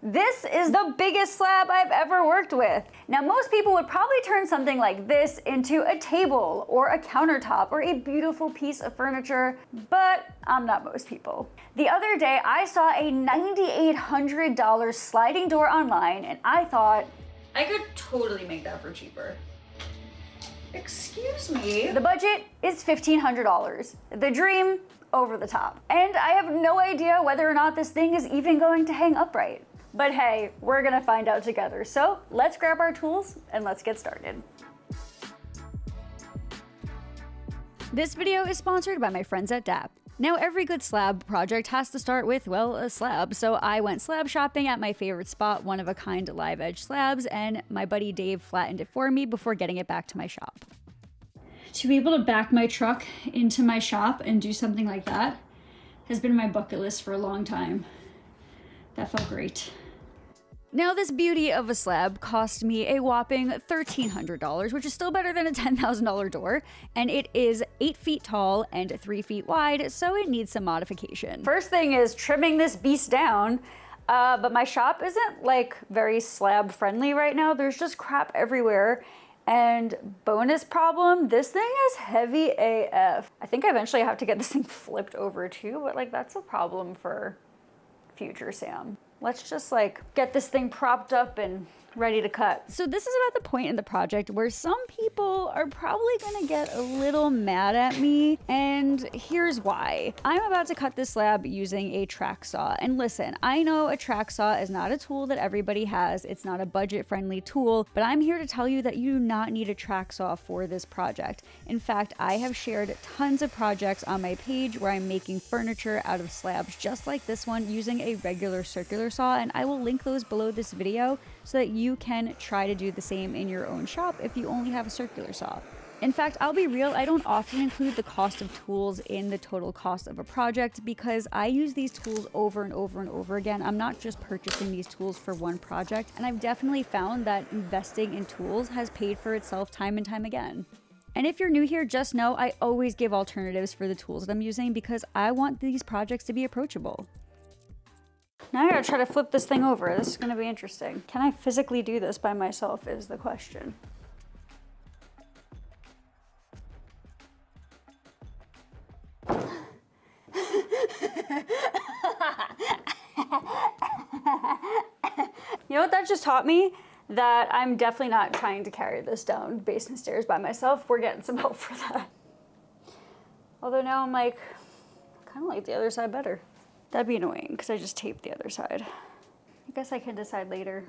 This is the biggest slab I've ever worked with. Now, most people would probably turn something like this into a table or a countertop or a beautiful piece of furniture, but I'm not most people. The other day, I saw a $9,800 sliding door online, and I thought, I could totally make that for cheaper. Excuse me. The budget is $1,500. The dream, over the top. And I have no idea whether or not this thing is even going to hang upright. But hey, we're gonna find out together. So let's grab our tools and let's get started. This video is sponsored by my friends at DAP. Now, every good slab project has to start with, well, a slab. So I went slab shopping at my favorite spot, One of a Kind Live Edge Slabs, and my buddy Dave flattened it for me before getting it back to my shop. To be able to back my truck into my shop and do something like that has been my bucket list for a long time. That felt great. Now, this beauty of a slab cost me a whopping $1,300, which is still better than a $10,000 door, and it is 8 feet tall and 3 feet wide, so it needs some modification. First thing is trimming this beast down, but my shop isn't like very slab friendly right now. There's just crap everywhere, and bonus problem, this thing is heavy AF. I think I eventually have to get this thing flipped over too, but like that's a problem for future Sam. Let's just like get this thing propped up and ready to cut. So this is about the point in the project where some people are probably gonna get a little mad at me, and here's why. I'm about to cut this slab using a track saw, and listen, I know a track saw is not a tool that everybody has, it's not a budget-friendly tool, but I'm here to tell you that you do not need a track saw for this project. In fact, I have shared tons of projects on my page where I'm making furniture out of slabs just like this one using a regular circular saw, and I will link those below this video so that you can try to do the same in your own shop if you only have a circular saw. In fact, I'll be real, I don't often include the cost of tools in the total cost of a project because I use these tools over and over and over again. I'm not just purchasing these tools for one project, and I've definitely found that investing in tools has paid for itself time and time again. And if you're new here, just know I always give alternatives for the tools that I'm using because I want these projects to be approachable. Now I gotta try to flip this thing over. This is gonna be interesting. Can I physically do this by myself is the question. You know what that just taught me? That I'm definitely not trying to carry this down basement stairs by myself. We're getting some help for that. Although now I'm like, kind of like the other side better. That'd be annoying because I just taped the other side. I guess I can decide later.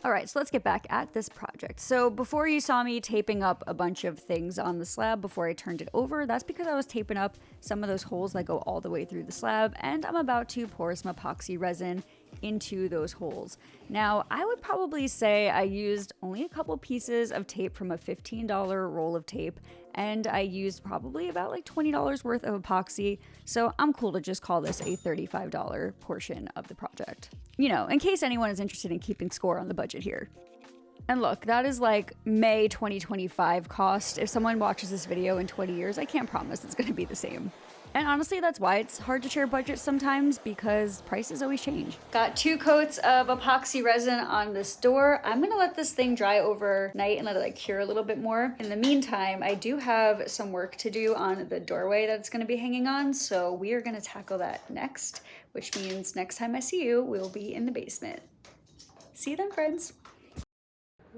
All right, so let's get back at this project. So before you saw me taping up a bunch of things on the slab before I turned it over, that's because I was taping up some of those holes that go all the way through the slab, and I'm about to pour some epoxy resin into those holes. Now, I would probably say I used only a couple pieces of tape from a $15 roll of tape, and I used probably about like $20 worth of epoxy, so I'm cool to just call this a $35 portion of the project. You know, in case anyone is interested in keeping score on the budget here. And look, that is like May 2025 cost. If someone watches this video in 20 years, I can't promise it's gonna be the same. And honestly, that's why it's hard to share budgets sometimes, because prices always change. Got 2 coats of epoxy resin on this door. I'm gonna let this thing dry overnight and let it like cure a little bit more. In the meantime, I do have some work to do on the doorway that it's gonna be hanging on, so we are gonna tackle that next, which means next time I see you, we'll be in the basement. See you then, friends.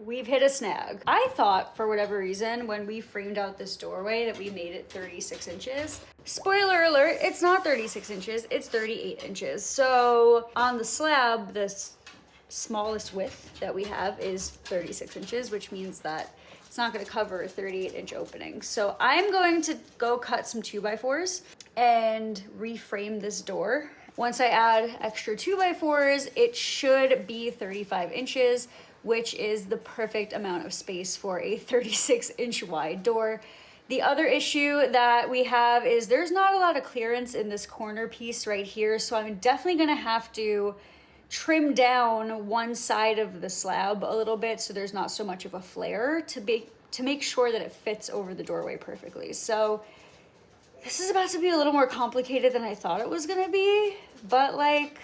We've hit a snag. I thought, for whatever reason, when we framed out this doorway that we made it 36 inches. Spoiler alert, it's not 36 inches, it's 38 inches. So on the slab, this smallest width that we have is 36 inches, which means that it's not gonna cover a 38-inch opening. So I'm going to go cut some 2x4s and reframe this door. Once I add extra 2x4s, it should be 35 inches, which is the perfect amount of space for a 36-inch wide door. The other issue that we have is there's not a lot of clearance in this corner piece right here, so I'm definitely gonna have to trim down one side of the slab a little bit so there's not so much of a flare to make sure that it fits over the doorway perfectly. So this is about to be a little more complicated than I thought it was gonna be, but like,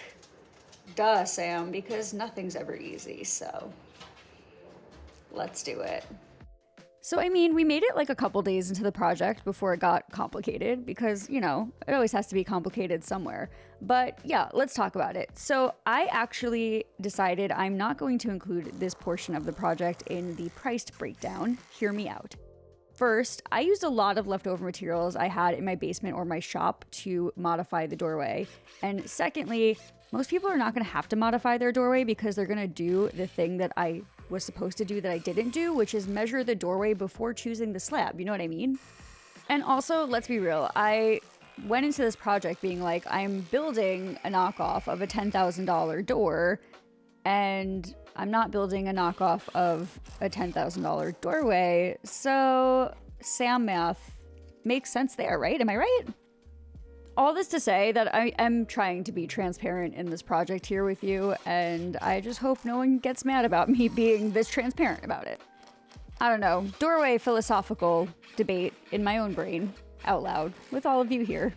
Duh, Sam, because nothing's ever easy, so let's do it. So, I mean, we made it like a couple days into the project before it got complicated because, you know, it always has to be complicated somewhere. But yeah, let's talk about it. So I actually decided I'm not going to include this portion of the project in the priced breakdown. Hear me out. First, I used a lot of leftover materials I had in my basement or my shop to modify the doorway. And secondly, most people are not going to have to modify their doorway because they're going to do the thing that I was supposed to do that I didn't do, which is measure the doorway before choosing the slab. You know what I mean? And also, let's be real. I went into this project being like, I'm building a knockoff of a $10,000 door, and I'm not building a knockoff of a $10,000 doorway. So Sam math makes sense there, right? Am I right? All this to say that I am trying to be transparent in this project here with you, and I just hope no one gets mad about me being this transparent about it. I don't know, doorway philosophical debate in my own brain, out loud, with all of you here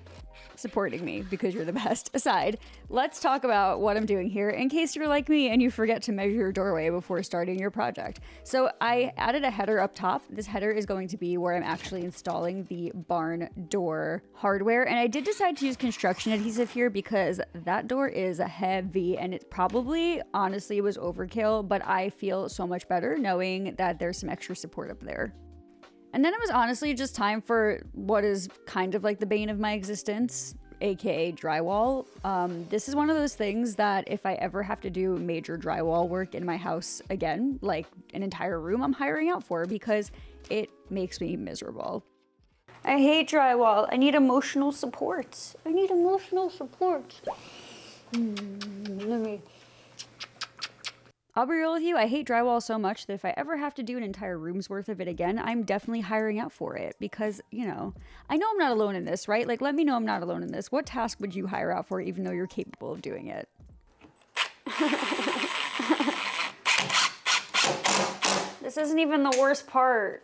supporting me because you're the best aside. Let's talk about what I'm doing here in case you're like me and you forget to measure your doorway before starting your project. So I added a header up top. This header is going to be where I'm actually installing the barn door hardware. And I did decide to use construction adhesive here because that door is heavy and it probably honestly was overkill, but I feel so much better knowing that there's some extra support up there. And then it was honestly just time for what is kind of like the bane of my existence, aka drywall. This is one of those things that if I ever have to do major drywall work in my house again, like an entire room, I'm hiring out for because it makes me miserable. I hate drywall. I need emotional support. Let me... I'll be real with you, I hate drywall so much that if I ever have to do an entire room's worth of it again, I'm definitely hiring out for it because, you know, I know I'm not alone in this, right? Like, let me know I'm not alone in this. What task would you hire out for even though you're capable of doing it? This isn't even the worst part.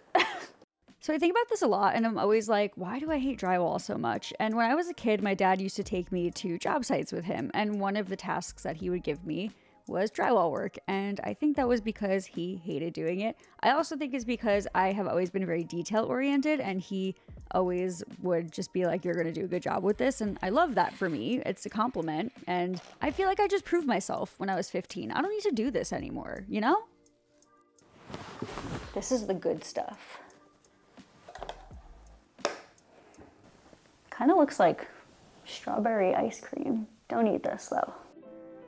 So I think about this a lot and I'm always like, why do I hate drywall so much? And when I was a kid, my dad used to take me to job sites with him. And one of the tasks that he would give me was drywall work, and I think that was because he hated doing it. I also think it's because I have always been very detail oriented and he always would just be like, you're gonna do a good job with this, and I love that for me. It's a compliment, and I feel like I just proved myself when I was 15. I don't need to do this anymore, you know? This is the good stuff. Kind of looks like strawberry ice cream. Don't eat this though.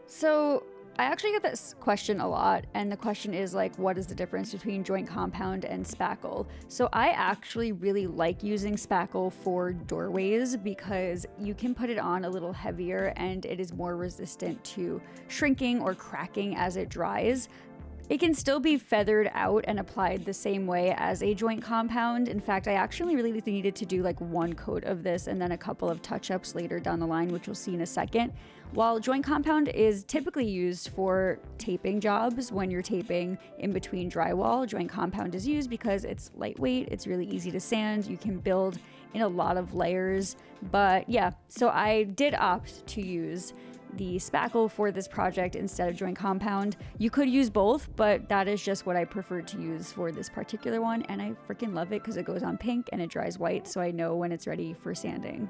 So I actually get this question a lot, and the question is like, what is the difference between joint compound and spackle? So I actually really like using spackle for doorways because you can put it on a little heavier and it is more resistant to shrinking or cracking as it dries. It can still be feathered out and applied the same way as a joint compound. In fact, I actually really needed to do like one coat of this and then a couple of touch-ups later down the line, which you'll see in a second. While joint compound is typically used for taping jobs, when you're taping in between drywall, joint compound is used because it's lightweight, it's really easy to sand, you can build in a lot of layers. But yeah, so I did opt to use the spackle for this project instead of joint compound. You could use both, but that is just what I prefer to use for this particular one, and I freaking love it because it goes on pink and it dries white, so I know when it's ready for sanding.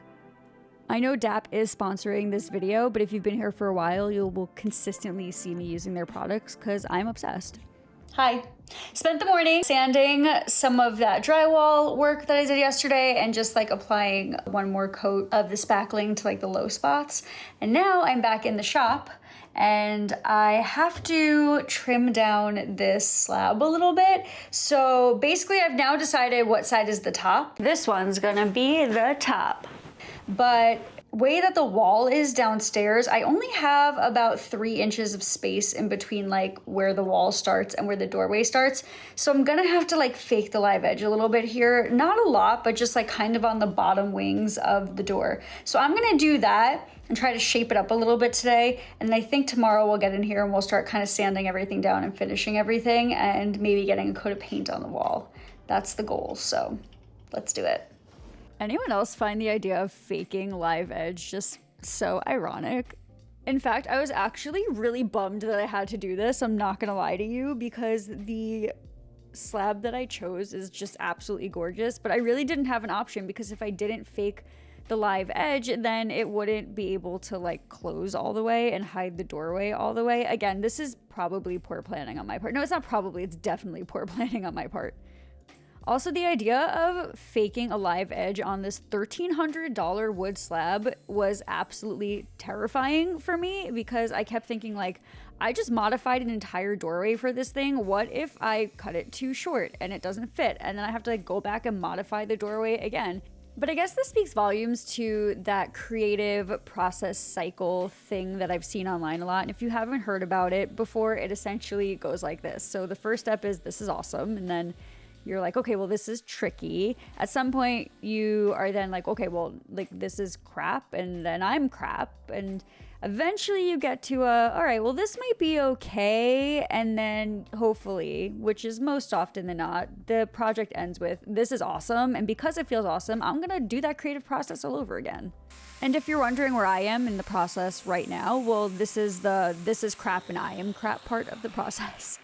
I know DAP is sponsoring this video, but if you've been here for a while, you will consistently see me using their products because I'm obsessed. Hi. Spent the morning sanding some of that drywall work that I did yesterday and just like applying one more coat of the spackling to like the low spots. And now I'm back in the shop and I have to trim down this slab a little bit. So basically I've now decided what side is the top. This one's gonna be the top. But way that the wall is downstairs, I only have about 3 inches of space in between like where the wall starts and where the doorway starts. So I'm gonna have to like fake the live edge a little bit here. Not a lot, but just like kind of on the bottom wings of the door. So I'm gonna do that and try to shape it up a little bit today. And I think tomorrow we'll get in here and we'll start kind of sanding everything down and finishing everything and maybe getting a coat of paint on the wall. That's the goal, so let's do it. Anyone else find the idea of faking live edge just so ironic? In fact, I was actually really bummed that I had to do this, I'm not gonna lie to you, because the slab that I chose is just absolutely gorgeous, but I really didn't have an option because if I didn't fake the live edge, then it wouldn't be able to like close all the way and hide the doorway all the way. Again, this is probably poor planning on my part. No, it's not probably, it's definitely poor planning on my part. Also, the idea of faking a live edge on this $1,300 wood slab was absolutely terrifying for me because I kept thinking like, I just modified an entire doorway for this thing. What if I cut it too short and it doesn't fit? And then I have to like go back and modify the doorway again. But I guess this speaks volumes to that creative process cycle thing that I've seen online a lot. And if you haven't heard about it before, it essentially goes like this. So the first step is this is awesome. And then you're like, okay, well, this is tricky. At some point you are then like, okay, well, like this is crap. And then I'm crap. And eventually you get to all right, well, this might be okay. And then hopefully, which is most often than not, the project ends with, this is awesome. And because it feels awesome, I'm gonna do that creative process all over again. And if you're wondering where I am in the process right now, well, this is crap and I am crap part of the process.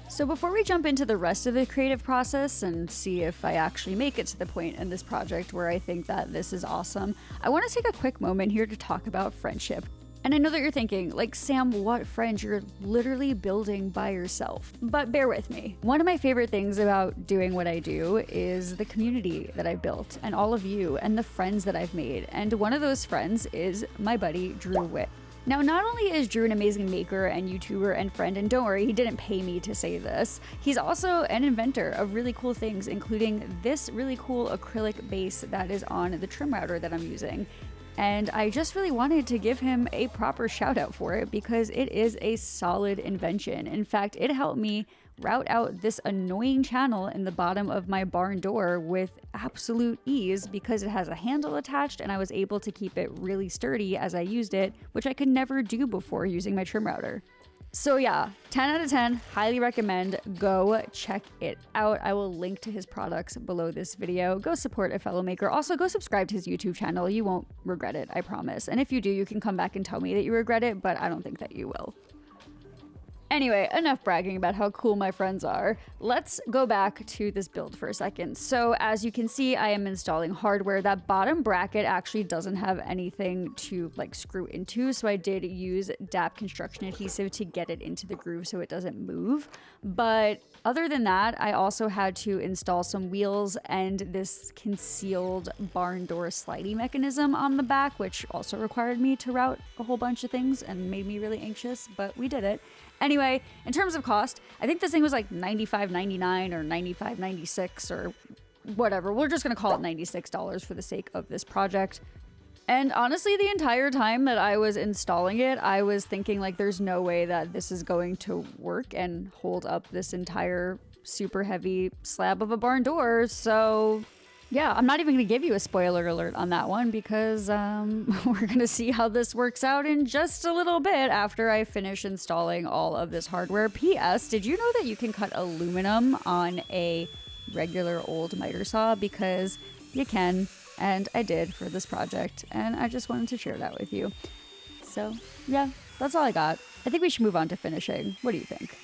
So before we jump into the rest of the creative process and see if I actually make it to the point in this project where I think that this is awesome, I want to take a quick moment here to talk about friendship. And I know that you're thinking, like, Sam, what friends? You're literally building by yourself. But bear with me. One of my favorite things about doing what I do is the community that I've built and all of you and the friends that I've made. And one of those friends is my buddy, Drew Witt. Now, not only is Drew an amazing maker and YouTuber and friend, and don't worry, he didn't pay me to say this, he's also an inventor of really cool things, including this really cool acrylic base that is on the trim router that I'm using. And I just really wanted to give him a proper shout out for it because it is a solid invention. In fact, it helped me route out this annoying channel in the bottom of my barn door with absolute ease because it has a handle attached and I was able to keep it really sturdy as I used it, which I could never do before using my trim router. So yeah, 10 out of 10, highly recommend. Go check it out. I will link to his products below this video. Go support a fellow maker. Also, go subscribe to his YouTube channel. You won't regret it, I promise. And if you do, you can come back and tell me that you regret it, but I don't think that you will. Anyway, enough bragging about how cool my friends are. Let's go back to this build for a second. So as you can see, I am installing hardware. That bottom bracket actually doesn't have anything to like screw into. So I did use DAP construction adhesive to get it into the groove so it doesn't move. But other than that, I also had to install some wheels and this concealed barn door slidey mechanism on the back, which also required me to route a whole bunch of things and made me really anxious, but we did it. Anyway, in terms of cost, I think this thing was like $95.99 or $95.96 or whatever. We're just gonna call it $96 for the sake of this project. And honestly, the entire time that I was installing it, I was thinking like there's no way that this is going to work and hold up this entire super heavy slab of a barn door. So yeah, I'm not even going to give you a spoiler alert on that one because we're going to see how this works out in just a little bit after I finish installing all of this hardware. P.S. Did you know that you can cut aluminum on a regular old miter saw? Because you can, and I did for this project, and I just wanted to share that with you. So yeah, that's all I got. I think we should move on to finishing. What do you think?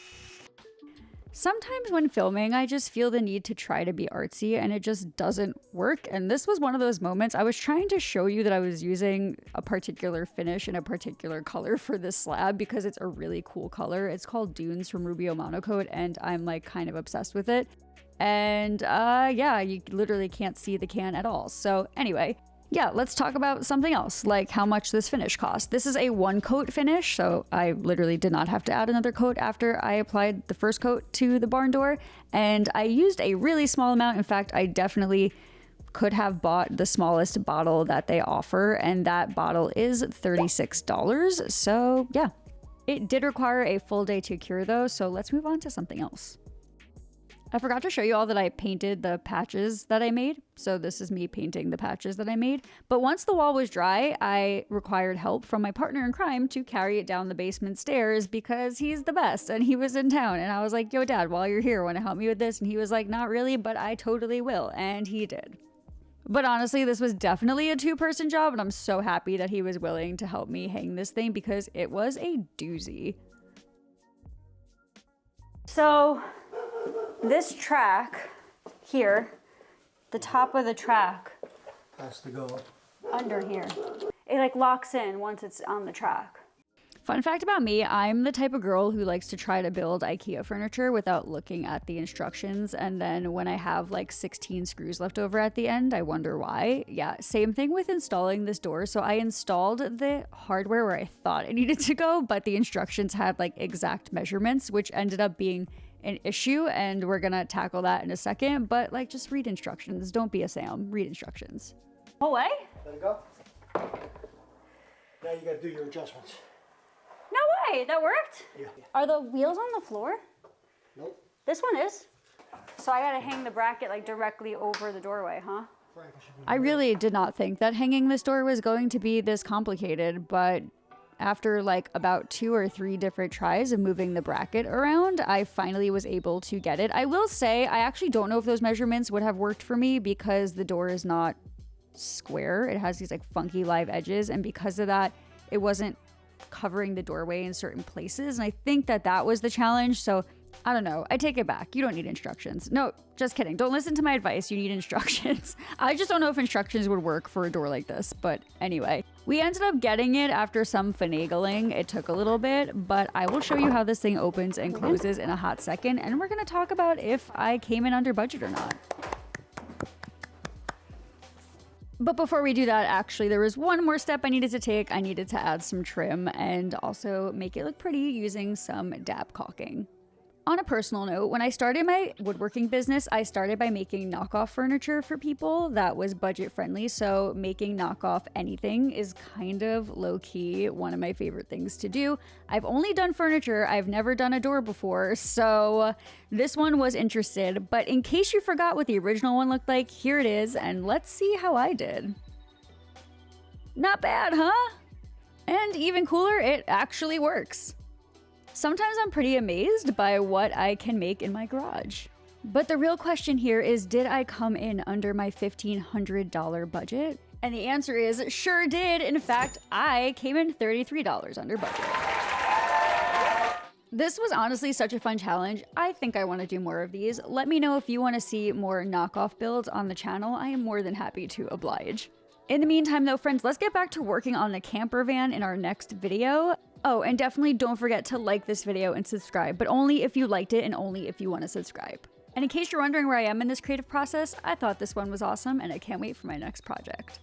Sometimes when filming, I just feel the need to try to be artsy and it just doesn't work. And this was one of those moments. I was trying to show you that I was using a particular finish and a particular color for this slab because it's a really cool color. It's called Dunes from Rubio Monocoat and I'm like kind of obsessed with it. And yeah, you literally can't see the can at all. So anyway, yeah, let's talk about something else, like how much this finish cost. This is a 1-coat finish, so I literally did not have to add another coat after I applied the first coat to the barn door, and I used a really small amount. In fact, I definitely could have bought the smallest bottle that they offer, and that bottle is $36, so yeah. It did require a full day to cure though, so let's move on to something else. I forgot to show you all that I painted the patches that I made. So this is me painting the patches that I made. But once the wall was dry, I required help from my partner in crime to carry it down the basement stairs because he's the best and he was in town. And I was like, yo, Dad, while you're here, want to help me with this? And he was like, not really, but I totally will. And he did. But honestly, this was definitely a two-person job, and I'm so happy that he was willing to help me hang this thing because it was a doozy. So this track here, the top of the track has to go under here. It like locks in once it's on the track. Fun fact about me, I'm the type of girl who likes to try to build IKEA furniture without looking at the instructions, and then when I have like 16 screws left over at the end, I wonder why. Yeah, same thing with installing this door. So I installed the hardware where I thought it needed to go, but the instructions had like exact measurements, which ended up being an issue, and we're gonna tackle that in a second. But like, just read instructions. Don't be a Sam. Read instructions. Whole way? Let it go. Now you gotta do your adjustments. No way, that worked? Yeah. Are the wheels on the floor? Nope. This one is. So I gotta hang the bracket like directly over the doorway, huh? I really did not think that hanging this door was going to be this complicated, but after like about 2 or 3 different tries of moving the bracket around, I finally was able to get it. I will say, I actually don't know if those measurements would have worked for me because the door is not square. It has these like funky live edges, and because of that, it wasn't covering the doorway in certain places, and I think that that was the challenge. So I don't know, I take it back. You don't need instructions. No, just kidding. Don't listen to my advice. You need instructions. I just don't know if instructions would work for a door like this, but anyway, we ended up getting it after some finagling. It took a little bit, but I will show you how this thing opens and closes in a hot second, and we're gonna talk about if I came in under budget or not. But before we do that, actually, there was one more step I needed to take. I needed to add some trim and also make it look pretty using some dab caulking. On a personal note, when I started my woodworking business, I started by making knockoff furniture for people that was budget friendly. So making knockoff anything is kind of low-key one of my favorite things to do. I've only done furniture. I've never done a door before. So this one was interested. But in case you forgot what the original one looked like, here it is. And let's see how I did. Not bad, huh? And even cooler, it actually works. Sometimes I'm pretty amazed by what I can make in my garage. But the real question here is, did I come in under my $1,500 budget? And the answer is, sure did. In fact, I came in $33 under budget. This was honestly such a fun challenge. I think I want to do more of these. Let me know if you want to see more knockoff builds on the channel. I am more than happy to oblige. In the meantime though, friends, let's get back to working on the camper van in our next video. Oh, and definitely don't forget to like this video and subscribe, but only if you liked it and only if you want to subscribe. And in case you're wondering where I am in this creative process, I thought this one was awesome and I can't wait for my next project.